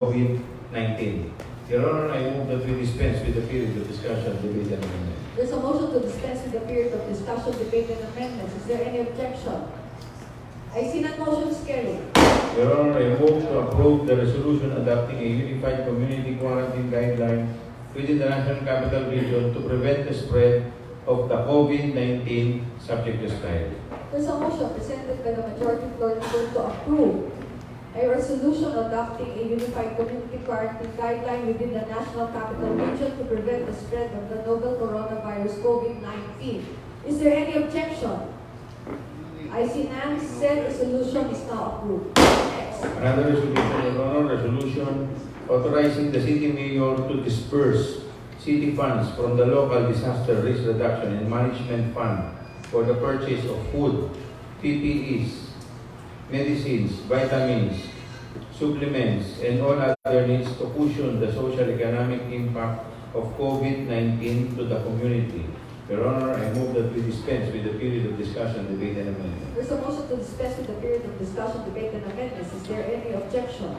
COVID-19. Your Honor, I move that we dispense with the period of discussion, debate, and amendment. There's a motion to dispense with the period of discussion, debate, and amendments. Is there any objection? I see that motion is carried. Your Honor, I move to approve the resolution adopting a unified community quarantine guideline within the National Capital Region to prevent the spread of the COVID-19 subject to style. There's a motion presented by the majority floor leader to approve a resolution adopting a unified community quarantine guideline within the National Capital Region to prevent the spread of the novel coronavirus COVID-19. Is there any objection? I see none. Said resolution is now approved. Next. Another resolution, Your Honor, resolution authorizing the city mayor to disperse city funds from the local disaster risk reduction and management fund for the purchase of food, PPEs, medicines, vitamins, supplements, and all other needs to cushion the social economic impact of COVID-19 to the community. Your Honor, I move that we dispense with the period of discussion, debate, and amendment. There's a motion to dispense with the period of discussion, debate, and amendments. Is there any objection?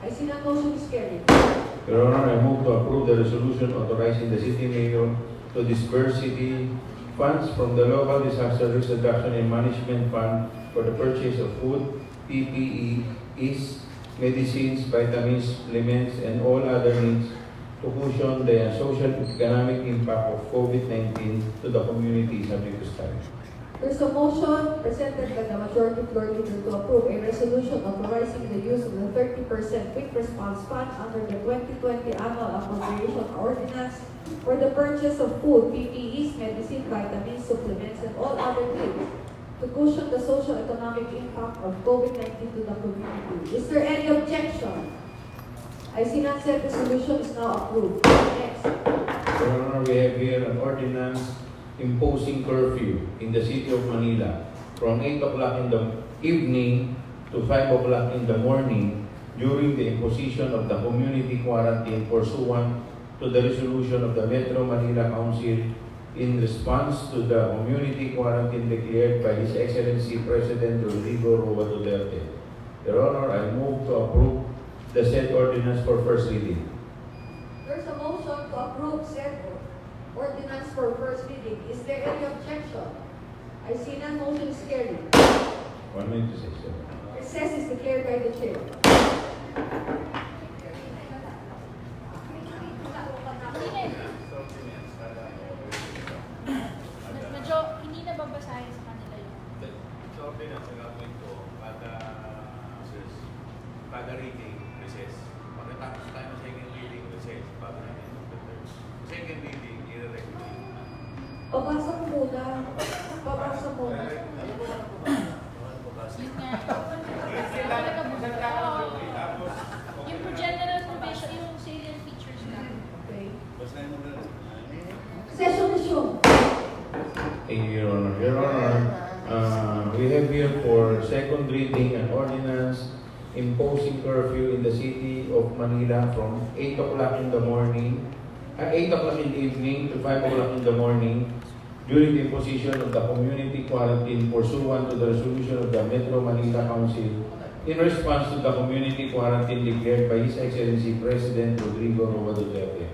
I see that motion is carried. Your Honor, I move to approve the resolution authorizing the city mayor to disperse city funds from the local disaster risk reduction and management fund for the purchase of food, PPEs, medicines, vitamins, supplements, and all other needs to cushion the social economic impact of COVID-19 to the community subject to style. There's a motion presented by the majority floor leader to approve a resolution authorizing the use of the 30% quick response fund under the 2020 annual appropriation ordinance for the purchase of food, PPEs, medicine, vitamins, supplements, and all other needs to cushion the social economic impact of COVID-19 to the community. Is there any objection? I see none. Said resolution is now approved. Next. Your Honor, we have here an ordinance imposing curfew in the city of Manila from 8 o'clock in the evening to 5 o'clock in the morning during the imposition of the community quarantine pursuant to the resolution of the Metro Manila Council in response to the community quarantine declared by His Excellency President Rodrigo Roa Duterte. Your Honor, I move to approve the said ordinance for first reading. There's a motion to approve said ordinance for first reading. Is there any objection? I see none. Motion is carried. 1 minute to 6 seconds. Recess is declared by the chair. Medyo hindi na babasahin sa kanila yun. Sa ordinance, ang gagawin ko, kada reading, recess. Pagkatapos tayo ng second reading, recess. Para natin yung third. Second reading, i-regulate. Pabasa mo muna. Pabasa muna. Yun nga. Yung for general provision, yung salient features na. Okay. Basahin mo na. Session resumed. Thank you, Your Honor. Your Honor, we have here for second reading an ordinance imposing curfew in the city of Manila from 8 o'clock in the morning, 8 o'clock in the evening to 5 o'clock in the morning during the imposition of the community quarantine pursuant to the resolution of the Metro Manila Council in response to the community quarantine declared by His Excellency President Rodrigo Roa Duterte.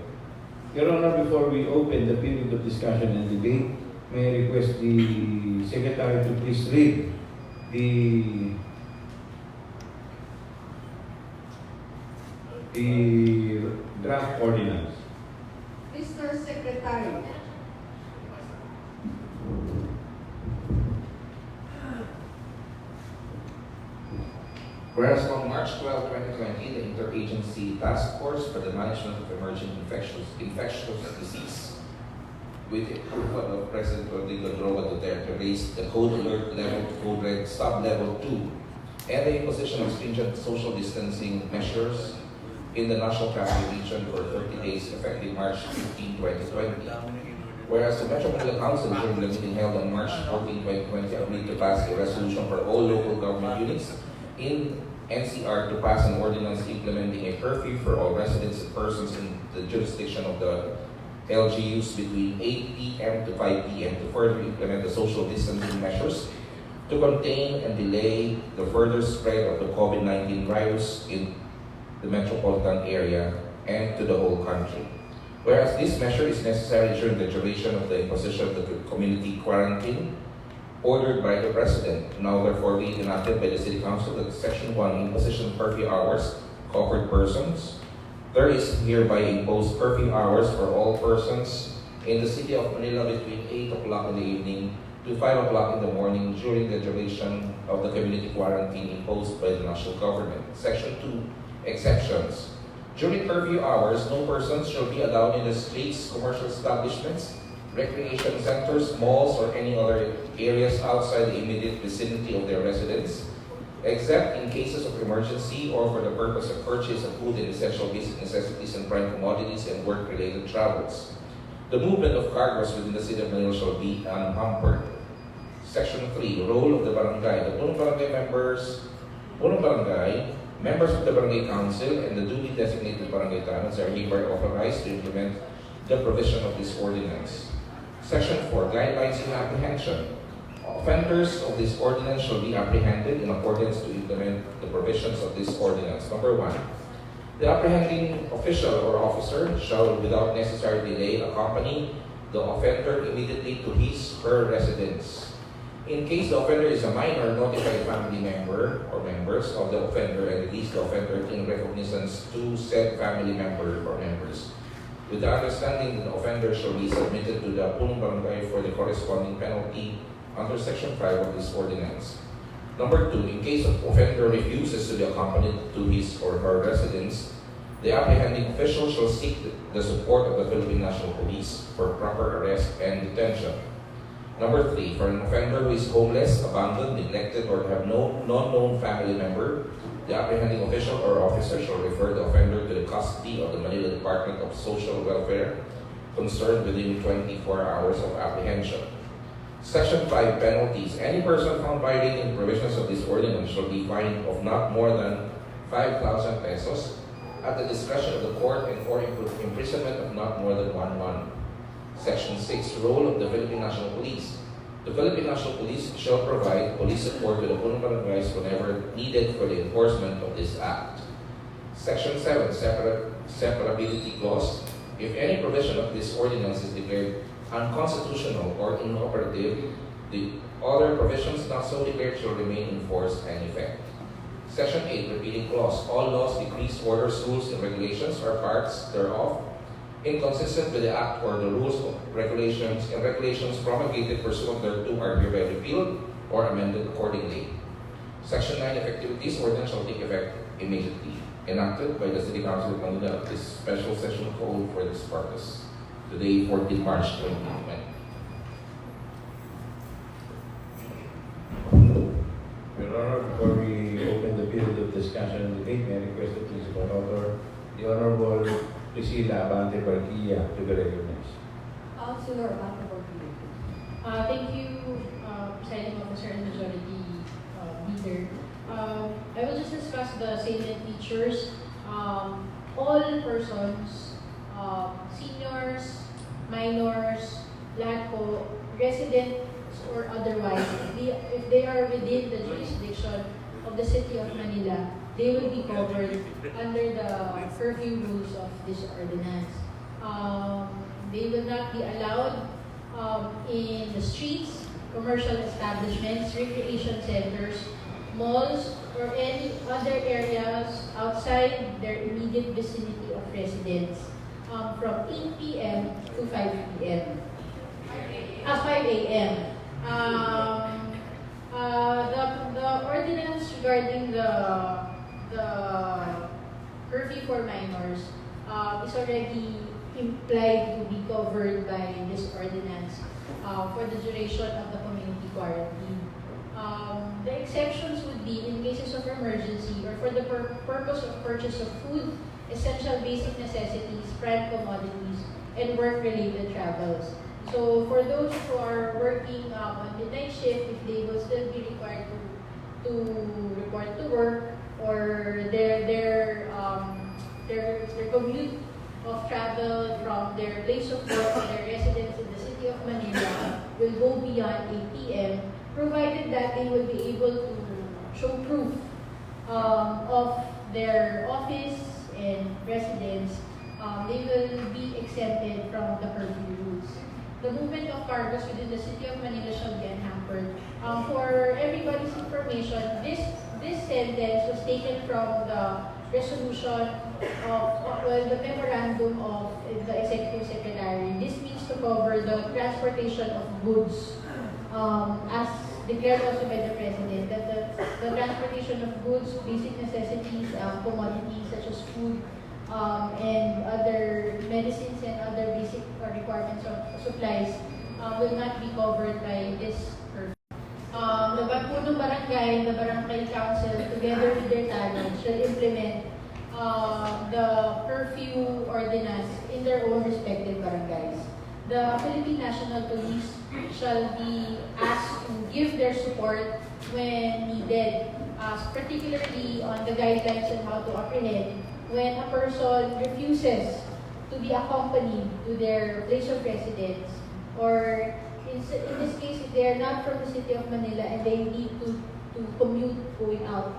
Your Honor, before we open the period of discussion and debate, may I request the Secretary to please read the draft ordinance. Mr. Secretary. Whereas on March 12, 2020, the Interagency Task Force for the Management of Emerging Infectious Disease, with the approval of President Rodrigo Roa Duterte, raised the Code Alert Level to Code Red Sub-Level 2 and the imposition of stringent social distancing measures in the National Capital Region for 30 days effective March 15, 2020. Whereas the Metro Manila Council during the meeting held on March 14, 2020 agreed to pass a resolution for all local government units in NCR to pass an ordinance implementing a curfew for all residents and persons in the jurisdiction of the LGUs between 8 p.m. to 5 p.m. to further implement the social distancing measures to contain and delay the further spread of the COVID-19 virus in the metropolitan area, and to the whole country. Whereas this measure is necessary during the duration of the imposition of the community quarantine ordered by the President, now therefore be enacted by the City Council that Section 1, imposition of curfew hours, covered persons. There is hereby imposed curfew hours for all persons in the City of Manila between 8 o'clock in the evening to 5 o'clock in the morning during the duration of the community quarantine imposed by the national government. Section 2, exceptions. During curfew hours, no persons shall be allowed in the streets, commercial establishments, recreation centers, malls, or any other areas outside the immediate vicinity of their residence, except in cases of emergency or for the purpose of purchase of food and essential basic necessities and prime commodities and work-related travels. The movement of cargoes within the City of Manila shall be unhampered. Section 3, role of the barangay. The punong barangay members of the barangay council, and the duly designated barangay tanons are hereby authorized to implement the provision of this ordinance. Section 4, guidelines in apprehension. Offenders of this ordinance shall be apprehended in accordance to implement the provisions of this ordinance. Number 1, the apprehending official or officer shall, without necessary delay, accompany the offender immediately to his/her residence. In case the offender is a minor, notify a family member or members of the offender and release the offender in recognizance to said family member or members, with the understanding that the offender shall be submitted to the punong barangay for the corresponding penalty under Section 5 of this ordinance. Number 2, in case the offender refuses to be accompanied to his or her residence, the apprehending official shall seek the support of the Philippine National Police for proper arrest and detention. Number 3, for an offender who is homeless, abandoned, neglected, or have no non-known family member, the apprehending official or officer shall refer the offender to the custody of the Manila Department of Social Welfare concerned within 24 hours of apprehension. Section 5, penalties. Any person found violating the provisions of this ordinance shall be fined of not more than 5,000 pesos at the discretion of the court and for imprisonment of not more than 1 month. Section 6, role of the Philippine National Police. The Philippine National Police shall provide police support to the punong barangays whenever needed for the enforcement of this act. Section 7, separability clause. If any provision of this ordinance is declared unconstitutional or inoperative, the other provisions not so declared shall remain in force and effect. Section 8, repealing clause. All laws, decrees, orders, rules, and regulations or parts thereof inconsistent with the Act or the rules of regulations and regulations promulgated pursuant thereto are hereby repealed or amended accordingly. Section 9, effectivities. Ordinance shall take effect immediately. Enacted by the City Council of Manila, this special session called for this purpose. Today, 14 March 2020. Your Honor, before we open the period of discussion and debate, may I request the principal author, the Honorable Priscilla Abante Barquilla, to be recognized. Councilor Abante Barquilla. Thank you, Presiding Officer and Majority Leader. I will just discuss the salient features. All persons, seniors, minors, lahat po, residents or otherwise, if they are within the jurisdiction of the City of Manila, they will be covered under the curfew rules of this ordinance. They will not be allowed in the streets, commercial establishments, recreation centers, malls, or any other areas outside their immediate vicinity of residence from 8 p.m. to 5 p.m. 5 a.m. The ordinance regarding the curfew for minors is already implied to be covered by this ordinance for the duration of the community quarantine. The exceptions would be in cases of emergency or for the purpose of purchase of food, essential basic necessities, prime commodities, and work-related travels. So for those who are working on the night shift, if they will still be required to report to work, or their commute of travel from their place of work to their residence in the City of Manila will go beyond 8 p.m., provided that they will be able to show proof of their office and residents, they will be exempted from the curfew rules. The movement of cargos within the City of Manila shall be unhampered. For everybody's information, this sentence was taken from the resolution of, the memorandum of the Executive Secretary. This means to cover the transportation of goods, as declared also by the President, that the transportation of goods, basic necessities, commodities such as food, and other medicines and other basic requirements of supplies will not be covered by this curfew. The Punong Barangay, the Barangay Council, together with their talents, shall implement the curfew ordinance in their own respective barangays. The Philippine National Police shall be asked to give their support when needed, particularly on the guidelines on how to apprehend when a person refuses to be accompanied to their place of residence, or in this case, if they are not from the City of Manila and they need to commute going out,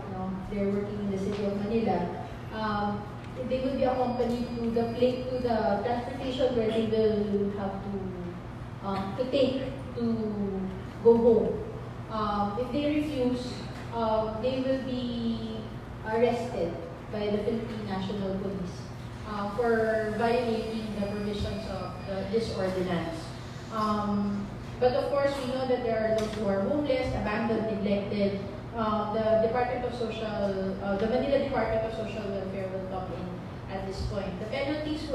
they're working in the City of Manila, they will be accompanied to the transportation where they will have to take to go home. If they refuse, they will be arrested by the Philippine National Police for violating the provisions of this ordinance. But of course, we know that there are those who are homeless, abandoned, neglected. The Manila Department of Social Welfare will come in at this point. The penalties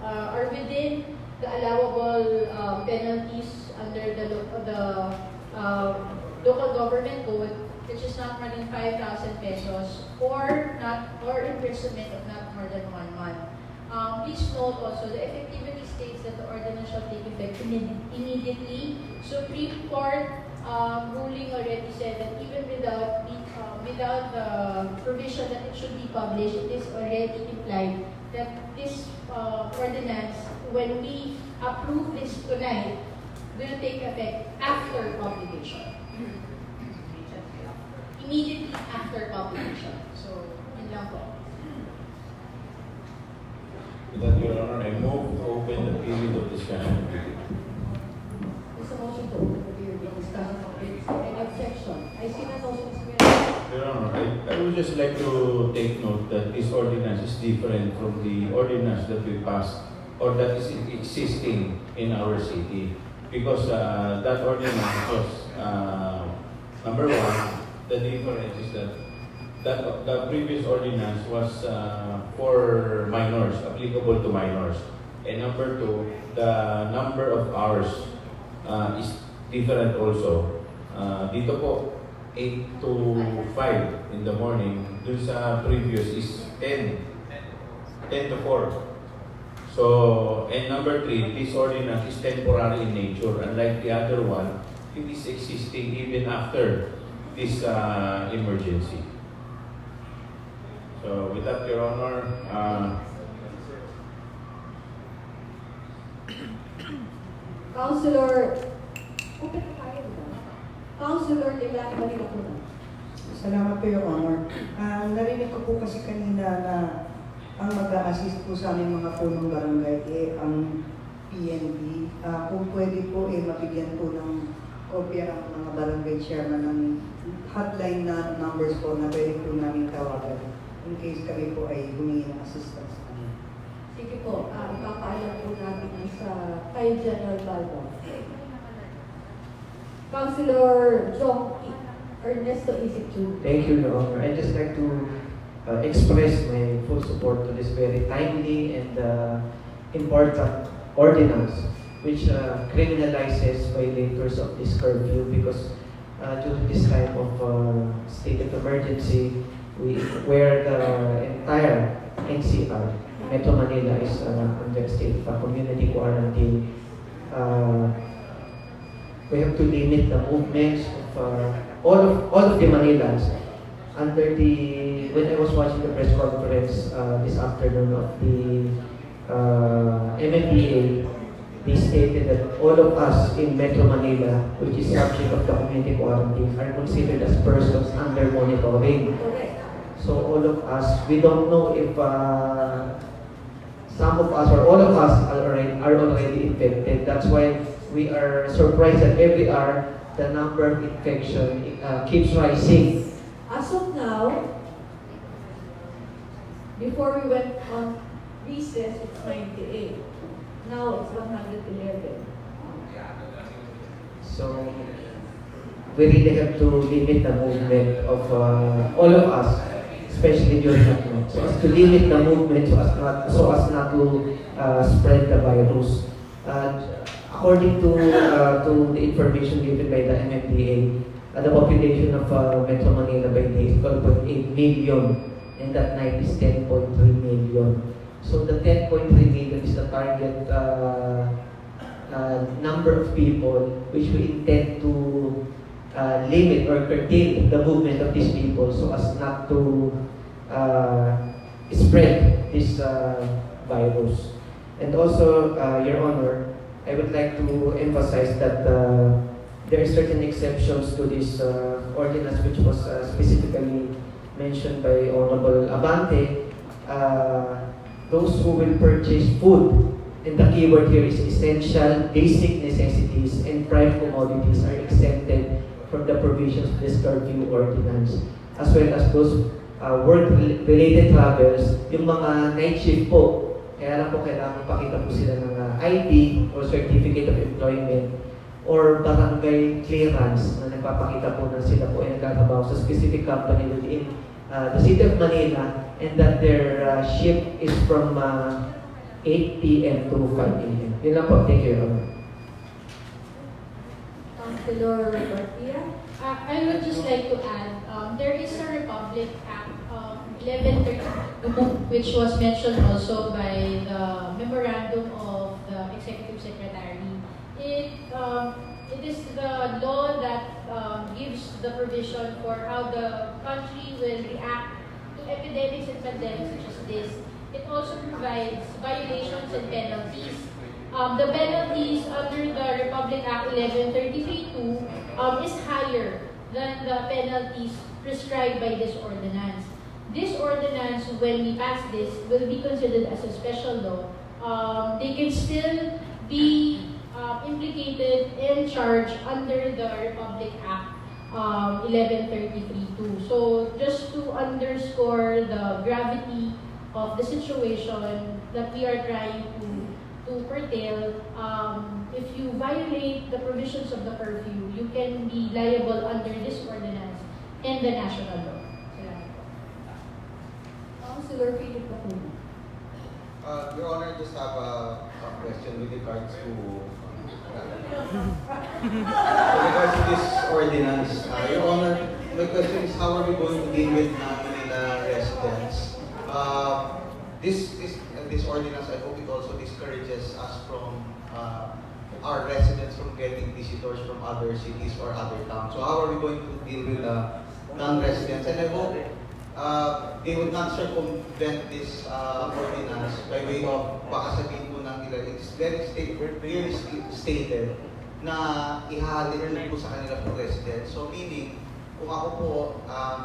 are within the allowable penalties under the local government code, which is not more than 5,000 pesos or imprisonment of not more than 1 month. Please note also, the effectivity states that the ordinance shall take effect immediately. Supreme Court ruling already said that even without the provision that it should be published, it is already implied that this ordinance, when we approve this tonight, will take effect after publication. Immediately after publication. So, yun lang po. With that, Your Honor, I move to open the period of discussion. There's a motion to open the period of discussion of this. Any objection? I see that motion is made. Your Honor, I would just like to take note that this ordinance is different from the ordinance that we passed or that is existing in our city. Because that ordinance was, number one, the difference is that the previous ordinance was for minors, applicable to minors. And number two, the number of hours is different also. Dito po, 8 to 5 in the morning. Dun sa previous is 10 to 4. So, and number three, this ordinance is temporary in nature. Unlike the other one, it is existing even after this emergency. So, with that, Your Honor, Councilor, open na tayo ba? Councilor Leland Manila. Salamat po, Your Honor. Narinig ko po kasi kanina na ang mag-a-assist po sa aming mga punong barangay ang PNP. Kung pwede po, mabigyan po ng kopya ang mga barangay chairman ng hotline na numbers po na pwede po namin tawagan in case kami po ay humingi ng assistance. Sige po, ipapaalam po natin sa kay General Balbo. Councilor Jong Ernesto Isichu. Thank you, Your Honor. I'd just like to express my full support to this very timely and important ordinance which criminalizes violators of this curfew because due to this type of state of emergency, where the entire NCR, Metro Manila, is under state of community quarantine, we have to limit the movements of all of the Manilans. When I was watching the press conference this afternoon of the MMDA, they stated that all of us in Metro Manila, which is subject of the community quarantine, are considered as persons under monitoring. Correct. So all of us, we don't know if some of us or all of us are already infected. That's why we are surprised that every hour the number of infection keeps rising. As of now, before we went on recess, it's 98. Now it's 111. So we really have to limit the movement of all of us, especially during that month. So as to limit the movement so as not to spread the virus. According to the information given by the MMDA, the population of Metro Manila by day is 12.8 million, and that night is 10.3 million. So the 10.3 million is the target number of people which we intend to limit or curtail the movement of these people so as not to spread this virus. And also, Your Honor, I would like to emphasize that there are certain exceptions to this ordinance which was specifically mentioned by Honorable Abante. Those who will purchase food, and the keyword here is essential, basic necessities, and prime commodities are exempted from the provisions of this curfew ordinance, as well as those work-related travels, yung mga night shift po. Kaya lang po kailangan pakita po sila ng ID or Certificate of Employment or barangay clearance na nagpapakita po na sila po ay nagtatrabaho sa specific company within the City of Manila, and that their shift is from 8 p.m. to 5 a.m. Yun lang po. Thank you, Your Honor. Councilor Garcia? I would just like to add, there is a Republic Act 1132, which was mentioned also by the memorandum of the Executive Secretary. It is the law that gives the provision for how the country will react to epidemics and pandemics such as this. It also provides violations and penalties. The penalties under the Republic Act 1133-2 is higher than the penalties prescribed by this ordinance. This ordinance, when we pass this, will be considered as a special law. They can still be implicated and charged under the Republic Act 1133-2. So just to underscore the gravity of the situation that we are trying to curtail, if you violate the provisions of the curfew, you can be liable under this ordinance and the national law. Councilor Philip Lacuna. Your Honor, I just have a question with regards to this ordinance. Your Honor, my question is how are we going to deal with Manila residents? This ordinance, I hope it also discourages us from our residents from getting visitors from other cities or other towns. So how are we going to deal with non-residents? And I hope they would not circumvent this ordinance by way of baka sabihin po ng ilan. It's very clearly stated na ihahalin po sa kanila po residents. So meaning, kung ako po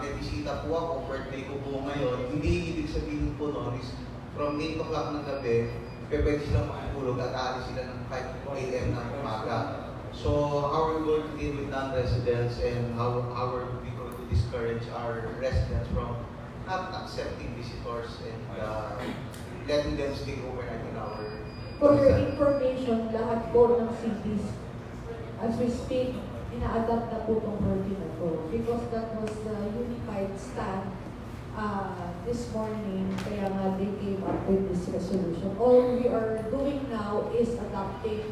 may bisita po ako, birthday ko po ngayon, hindi ibig sabihin po noon is from 8 o'clock ng gabi, pwede silang makatulog at aalis sila ng 5 a.m. ng umaga. So how are we going to deal with non-residents, and how are we going to discourage our residents from not accepting visitors and letting them stay overnight in our For your information, lahat po ng cities, as we speak, ina-adapt na po itong curfew na to. Because that was the unified stand this morning, kaya nga they came up with this resolution. All we are doing now is adopting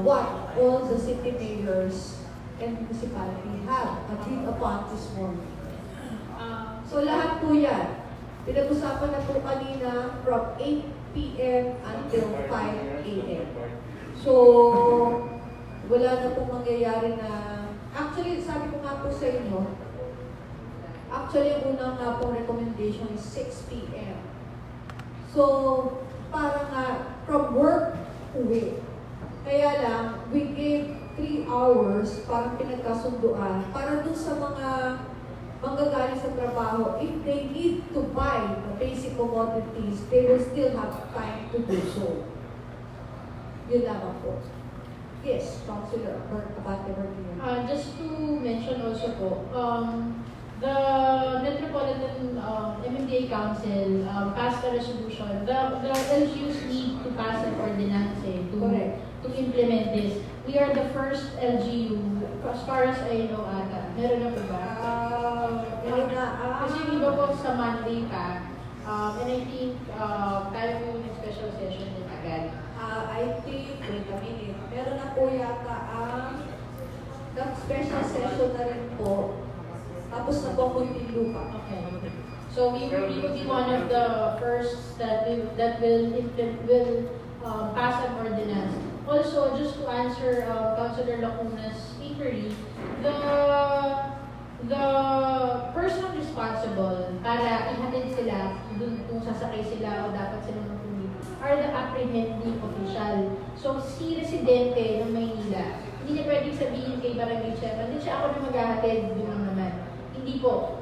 what all the city mayors and municipality have agreed upon this morning. So lahat po yan, pinag-usapan na po kanina from 8 p.m. until 5 a.m. So, wala na pong mangyayari na, actually, sabi ko nga po sa inyo, actually, ang unang nga pong recommendation is 6 p.m. So, para nga, from work to week. Kaya lang, we gave 3 hours para pinagkasunduan para dun sa mga manggagaling sa trabaho, if they need to buy the basic commodities, they will still have time to do so. Yun lamang po. Yes, Councilor Abate Martina. Just to mention also po, the Metropolitan MMDA Council passed a resolution. The LGUs need to pass an ordinance Correct. to implement this. We are the first LGU, as far as I know ata. Meron na po ba? Kasi yung iba po sa Monday pa, and I think tayo po yung special session din agad. I think, wait a minute, meron na po yata ang special session na rin po. Tapos na po continue pa. Okay. So we will be one of the first that will pass an ordinance. Also, just to answer Councilor Lacuna's inquiry, the person responsible para ihatid sila dun kung sasakay sila o dapat sila magpuli are the apprehending official. So si residente ng Maynila, hindi niya pwedeng sabihin kay barangay chairman, hindi siya ako na maghahatid, doon lang naman. Hindi po.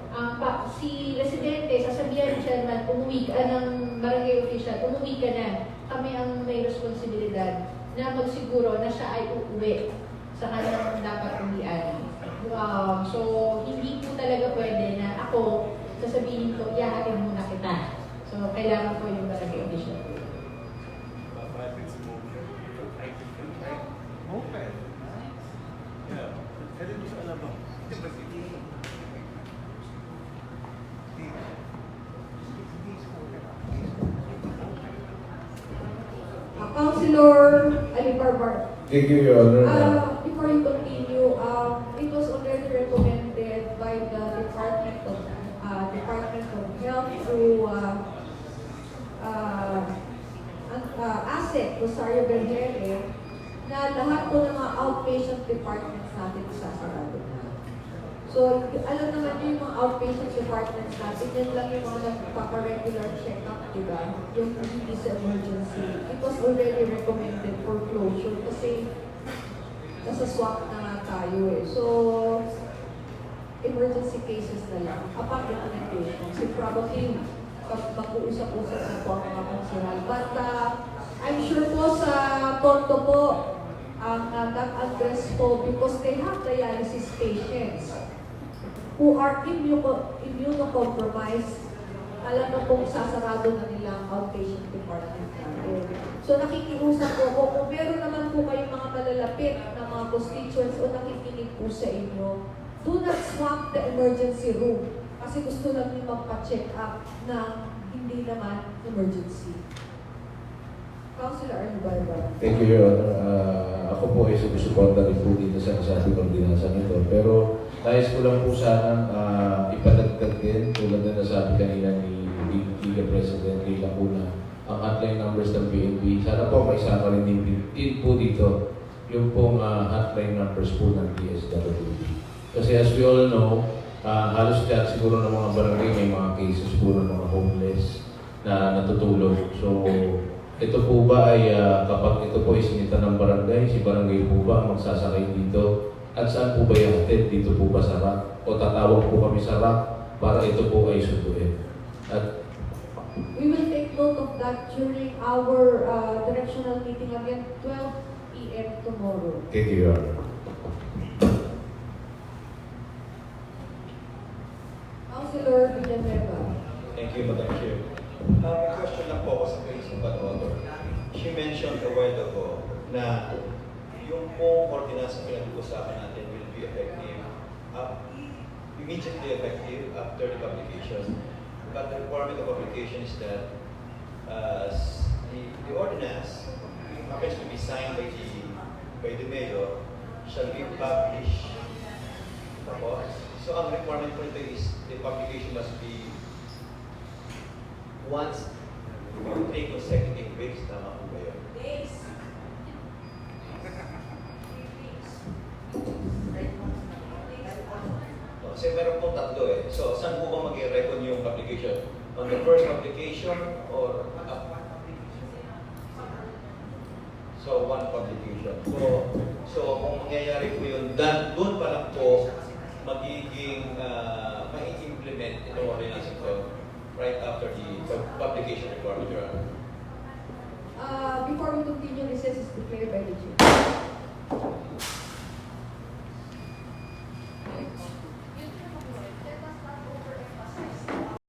Si residente, sasabihan ng chairman, umuwi ka ng barangay official, umuwi ka na. Kami ang may responsibilidad na magsiguro na siya ay uuwi sa kanyang dapat uwian. So, hindi po talaga pwede na ako sasabihin ko, iyahatid muna kita. So, kailangan po yung barangay official. Open. Yeah. Kaya mo sa alam mo. Councilor Alibarbar. Thank you, Your Honor. Before you continue, it was already recommended by the Department of Health through ASEC, Rosario Bergere, na lahat po ng mga outpatient departments natin isasarado na. So, alam naman yung mga outpatient departments natin, yan lang yung mga nagpapa-regular check-up, diba? Yung hindi sa emergency. It was already recommended for closure kasi nasa swap na nga tayo eh. So, emergency cases na lang. Upon recommendation. So, probably, mag-uusap-usap na po ang mga konsiral. But, I'm sure po sa Tondo po, ang nag-address po because they have dialysis patients who are immunocompromised. Alam na pong sasarado na nila ang outpatient department natin. So nakikiusap po ko, kung meron naman po kayong mga malalapit na mga constituents o nakikinig po sa inyo, do not swap the emergency room kasi gusto lang niyo magpa-check up na hindi naman emergency. Councilor Arnibalba. Thank you, Your Honor. Ako po ay sumusuporta rin po dito sa nasabing ordinansa nito. Pero nais ko lang po sana ipadagdag din, tulad na nasabi kanina ni Liga President Lila Lacuna, ang hotline numbers ng PNP. Sana po may isama rin din po dito yung pong hotline numbers po ng DSWD. Kasi as we all know, halos lahat siguro ng mga barangay may mga cases po ng mga homeless na natutulog. So, ito po ba ay kapag ito po ay sinita ng barangay, si barangay po ba ang magsasakay dito? At saan po ba ihatid? Dito po ba sa RAC? O tatawag po kami sa RAC para ito po ay sunduin? At we will take note of that during our directional meeting again, 12 p.m. tomorrow. thank you, Your Honor. Councilor Villanueva. Thank you, Madam Chair. May question lang po ako sa principal author. She mentioned a while ago na yung pong ordinance na pinag-uusapan natin will be effective, immediately effective after the publication. But the requirement of application is that the ordinance happens to be signed by the mayor shall be published. Tapos, so ang requirement po ito is the publication must be once 3 consecutive weeks, tama po ba yun? Kasi meron pong tatlo eh. So, saan po ba mag-i-reckon yung application? On the first application or so, one publication. So kung mangyayari po yun, doon pa lang po magiging mai-implement itong ordinance ito right after the publication requirement, Your Honor? Before we continue, recess is declared by the chair.